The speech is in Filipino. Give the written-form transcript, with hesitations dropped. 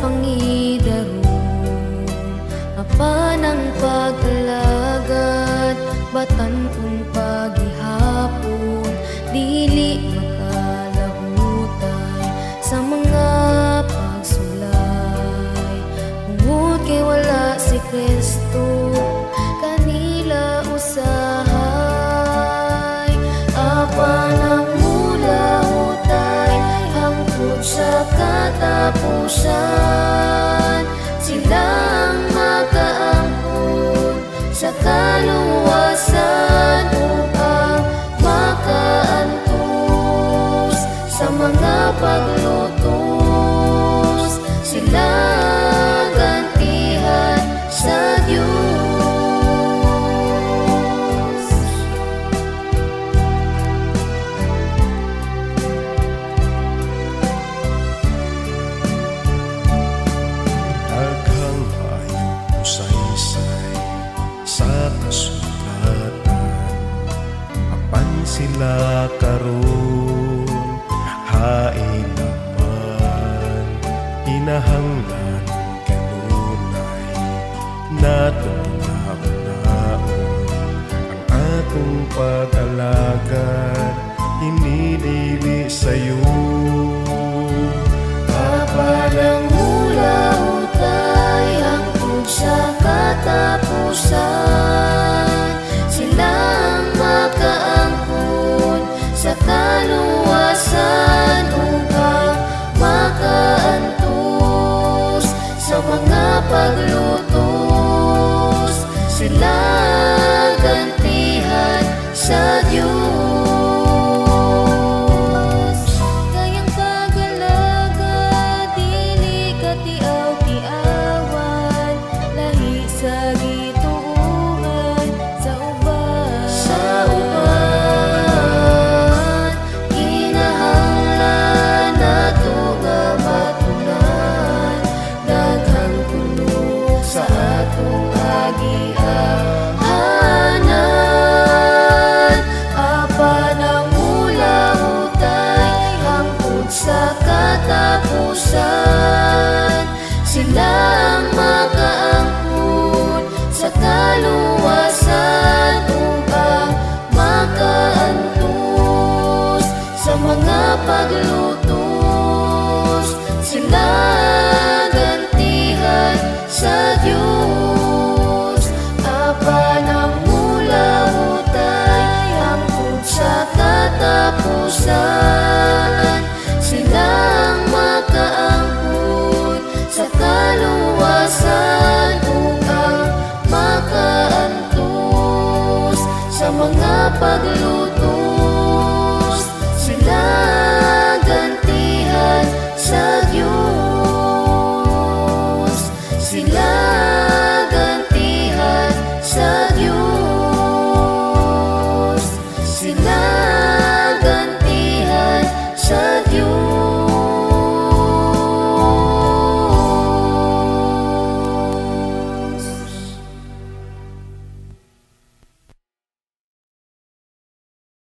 pangidaron, apan ang pag-alagad, batan kung paghihapon, dili makalahutay sa mga pagsulay. Ungod kay wala si Kristo, kanila usahay, apan ang mula hutay hangtod sa katapusan. Sila ang makaangkon sa kaluwasan upang makaantos sa mga paglutos. Sila gantihan sa Diyos. Daghang hayop usaysay sa kasulatan, apan sila karon hain naman. Kinahanglan kanunay natunaon ang atong pag-alagad, hinidili sayo.